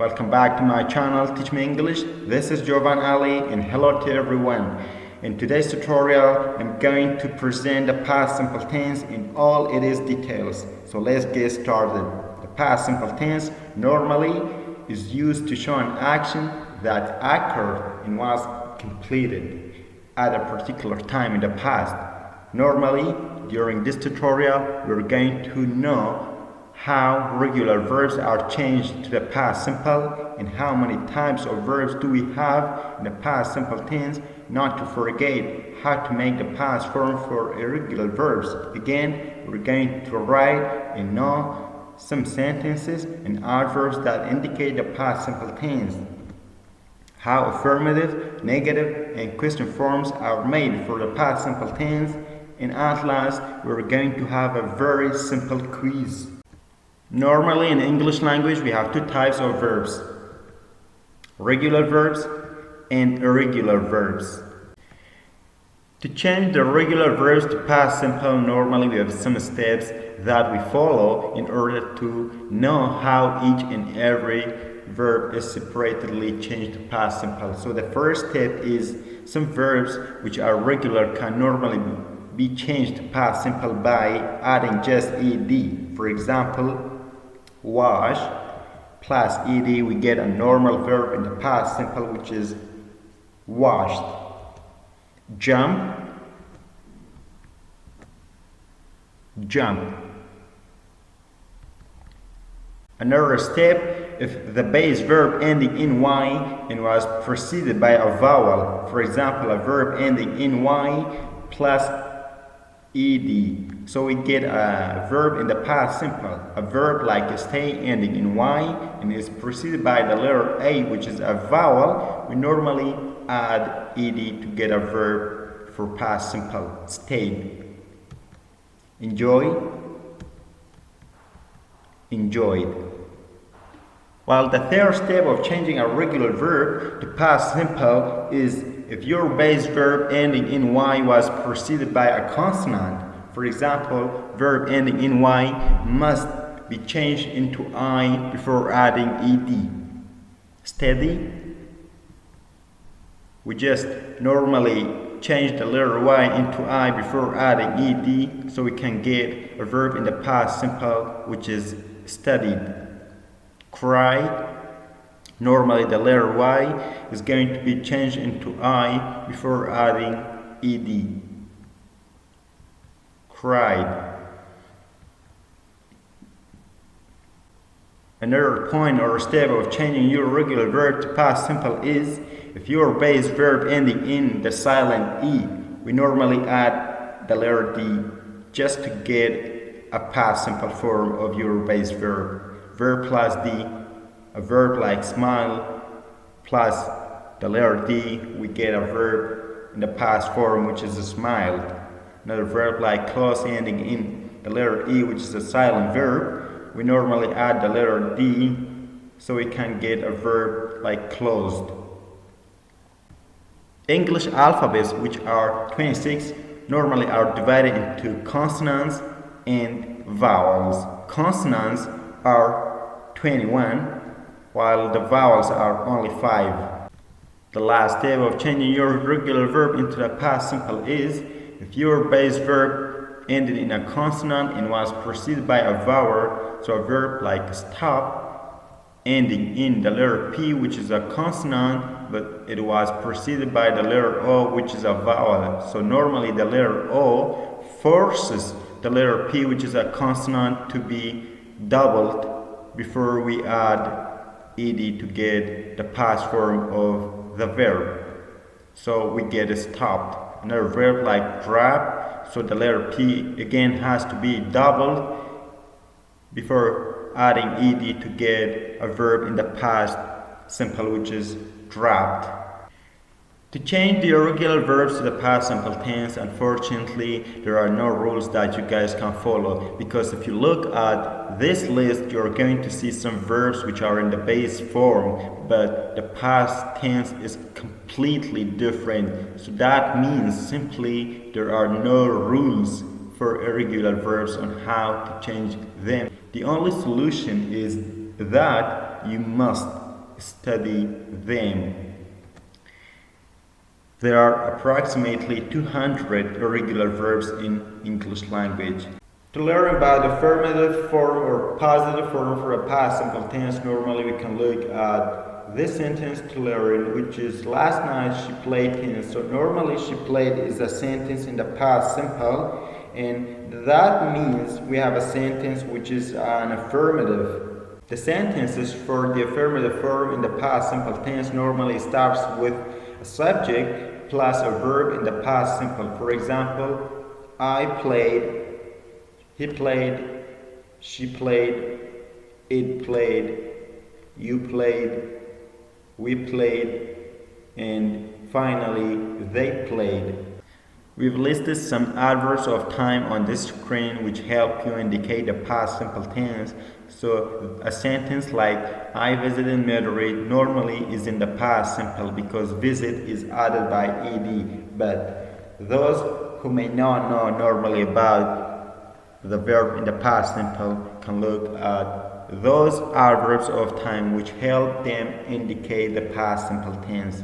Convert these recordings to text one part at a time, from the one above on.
Welcome back to my channel Teach Me English. This is Jovan Ali and hello to everyone. In today's tutorial, I'm going to present the past simple tense in all its details. So let's get started. The past simple tense normally is used to show an action that occurred and was completed at a particular time in the past. Normally, during this tutorial, we're going to know how regular verbs are changed to the past simple and how many types of verbs do we have in the past simple tense, not to forget how to make the past form for irregular verbs. Again, we're going to write and know some sentences and adverbs that indicate the past simple tense, how affirmative, negative, and question forms are made for the past simple tense, and at last, we're going to have a very simple quiz. Normally in English language, we have two types of verbs: regular verbs and irregular verbs. To change the regular verbs to past simple, normally we have some steps that we follow in order to know how each and every verb is separately changed to past simple. So the first step is some verbs which are regular can normally be changed to past simple by adding just ed. For example, wash plus ed, we get a normal verb in the past simple, which is washed. Jump, jump. Another step, if the base verb ending in y and was preceded by a vowel, for example, a verb ending in y plus ed. So we get a verb in the past simple, a verb like stay ending in y and is preceded by the letter a, which is a vowel. We normally add ed to get a verb for past simple, stayed. Enjoy, enjoyed. While the third step of changing a regular verb to past simple is if your base verb ending in y was preceded by a consonant. For example, verb ending in y must be changed into I before adding ed. Steady, we just normally change the letter y into I before adding ed, so we can get a verb in the past simple, which is studied. Cry, normally the letter y is going to be changed into I before adding ed. Cried. Another point or step of changing your regular verb to past simple is if your base verb ending in the silent e, we normally add the letter d just to get a past simple form of your base verb. Verb plus d, a verb like smile plus the letter d, we get a verb in the past form, which is a smiled. Another verb like close ending in the letter e, which is a silent verb, we normally add the letter d so we can get a verb like closed. English alphabets, which are 26, normally are divided into consonants and vowels. Consonants are 21, while the vowels are only 5. The last step of changing your regular verb into the past simple is if your base verb ended in a consonant and was preceded by a vowel, so a verb like stop ending in the letter P, which is a consonant, but it was preceded by the letter O, which is a vowel. So normally the letter O forces the letter P, which is a consonant, to be doubled before we add ed to get the past form of the verb. So we get stopped. Another verb like grab, so the letter P again has to be doubled before adding ed to get a verb in the past simple, which is grabbed. To change the irregular verbs to the past simple tense, unfortunately, there are no rules that you guys can follow, because if you look at this list, you're going to see some verbs which are in the base form, but the past tense is completely different. So that means simply there are no rules for irregular verbs on how to change them. The only solution is that you must study them. There are approximately 200 irregular verbs in English language. To learn about affirmative form or positive form for a past simple tense, normally we can look at this sentence to learn, which is last night she played tennis. So normally she played is a sentence in the past simple, and that means we have a sentence which is an affirmative. The sentences for the affirmative form in the past simple tense normally starts with a subject plus a verb in the past simple. For example, I played, he played, she played, it played, you played, we played, and finally they played. We've listed some adverbs of time on this screen which help you indicate the past simple tense. So a sentence like I visited Madrid normally is in the past simple because visit is added by ed. But those who may not know normally about the verb in the past simple can look at those adverbs of time which help them indicate the past simple tense.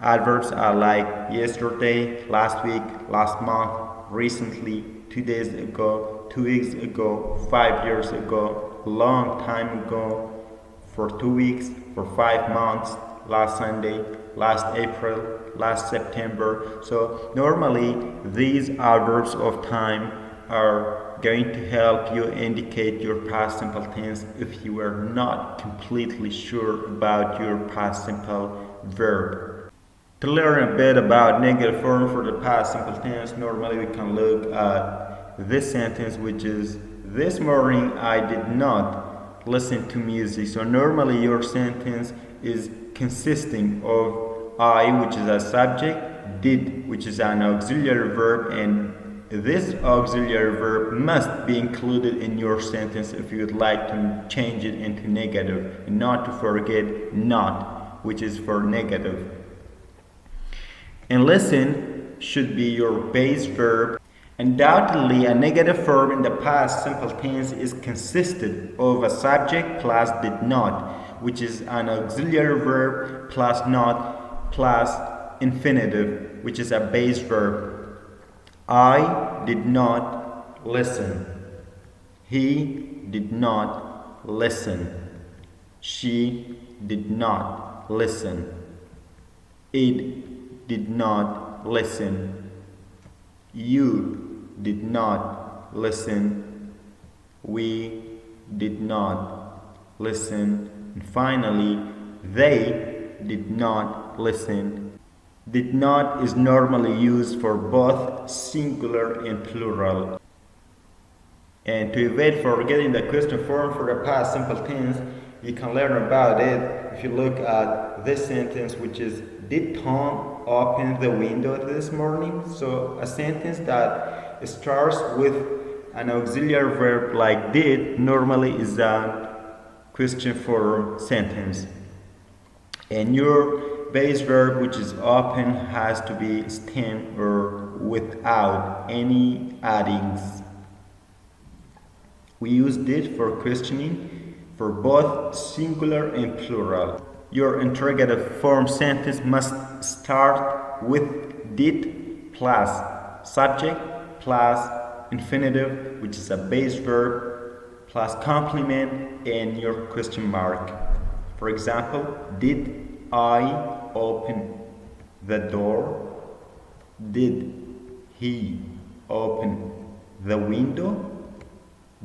Adverbs are like yesterday, last week, last month, recently, 2 days ago, 2 weeks ago, 5 years ago, long time ago, for 2 weeks, for 5 months, last Sunday, last April, last September. So normally these adverbs of time are going to help you indicate your past simple tense if you are not completely sure about your past simple verb. To learn a bit about negative form for the past simple tense, normally we can look at this sentence, which is this morning I did not listen to music. So normally your sentence is consisting of I, which is a subject, did, which is an auxiliary verb, and this auxiliary verb must be included in your sentence if you would like to change it into negative, and not to forget not, which is for negative. And listen should be your base verb. Undoubtedly, a negative form in the past simple tense is consisted of a subject plus did not, which is an auxiliary verb plus not plus infinitive, which is a base verb. I did not listen. He did not listen. She did not listen. It did not listen. You did not listen. We did not listen. And finally, they did not listen. Did not is normally used for both singular and plural. And to avoid forgetting the question form for the past simple tense, you can learn about it if you look at this sentence, which is did Tom open the window this morning? So a sentence that starts with an auxiliary verb like did normally is a question form sentence. And your base verb, which is open, has to be stem or without any addings. We use did for questioning for both singular and plural. Your interrogative form sentence must start with did plus subject plus infinitive, which is a base verb, plus complement and your question mark. For example, did I open the door? Did he open the window?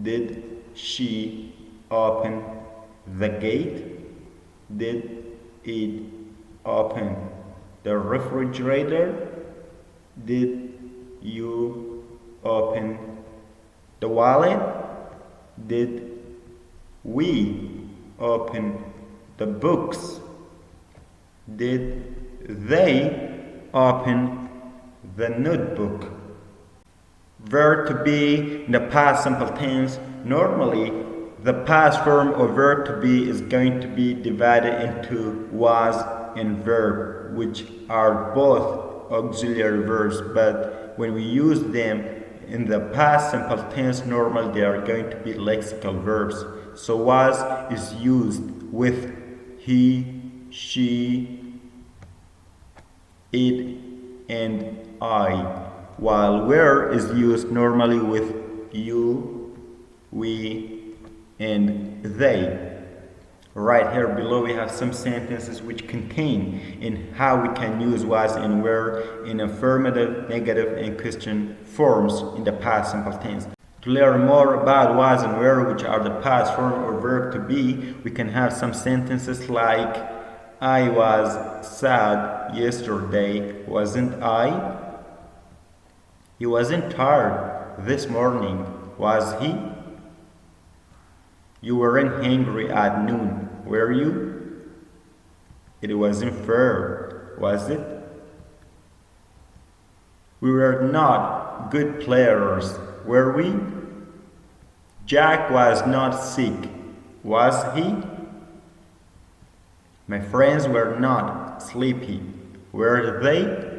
Did she open the gate? Did it open the refrigerator? Did you open the wallet? Did we open the books? Did they open the notebook? Verb to be in the past simple tense. Normally, the past form of verb to be is going to be divided into was and verb, which are both auxiliary verbs, but when we use them in the past simple tense, normally they are going to be lexical verbs. So was is used with he, she, it, and I, while where is used normally with you, we, and they. Right here below we have some sentences which contain in how we can use was and where in affirmative, negative, and question forms in the past simple tense. To learn more about was and where, which are the past form or verb to be, we can have some sentences like I was sad yesterday, wasn't I? He wasn't tired this morning, was he? You weren't hungry at noon, were you? It wasn't fair, was it? We were not good players, were we? Jack was not sick, was he? My friends were not sleepy, were they?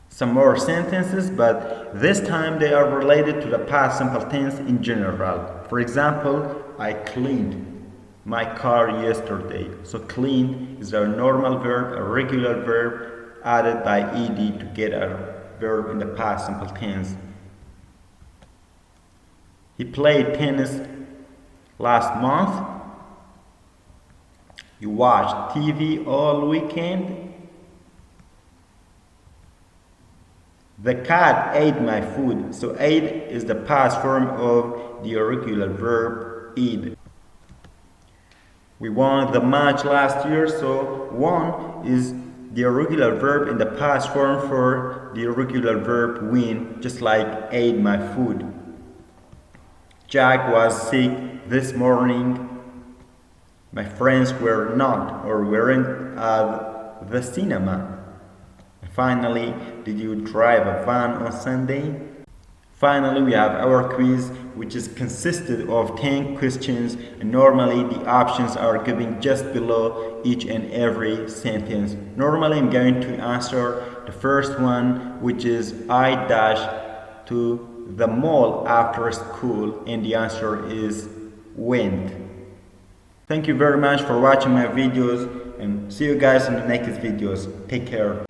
Some more sentences, but this time they are related to the past simple tense in general. For example, I cleaned my car yesterday. So clean is a normal verb, a regular verb added by ed to get a verb in the past simple tense. He played tennis last month. You watched TV all weekend. The cat ate my food. So ate is the past form of the irregular verb eat. We won the match last year, so won is the irregular verb in the past form for the irregular verb win, just like ate my food. Jack was sick this morning. My friends were not or weren't at the cinema. Finally, did you drive a van on Sunday? Finally, we have our quiz, which is consisted of 10 questions, and normally the options are given just below each and every sentence. Normally, I'm going to answer the first one, which is I dash to the mall after school, and the answer is went. Thank you very much for watching my videos, and see you guys in the next videos. Take care.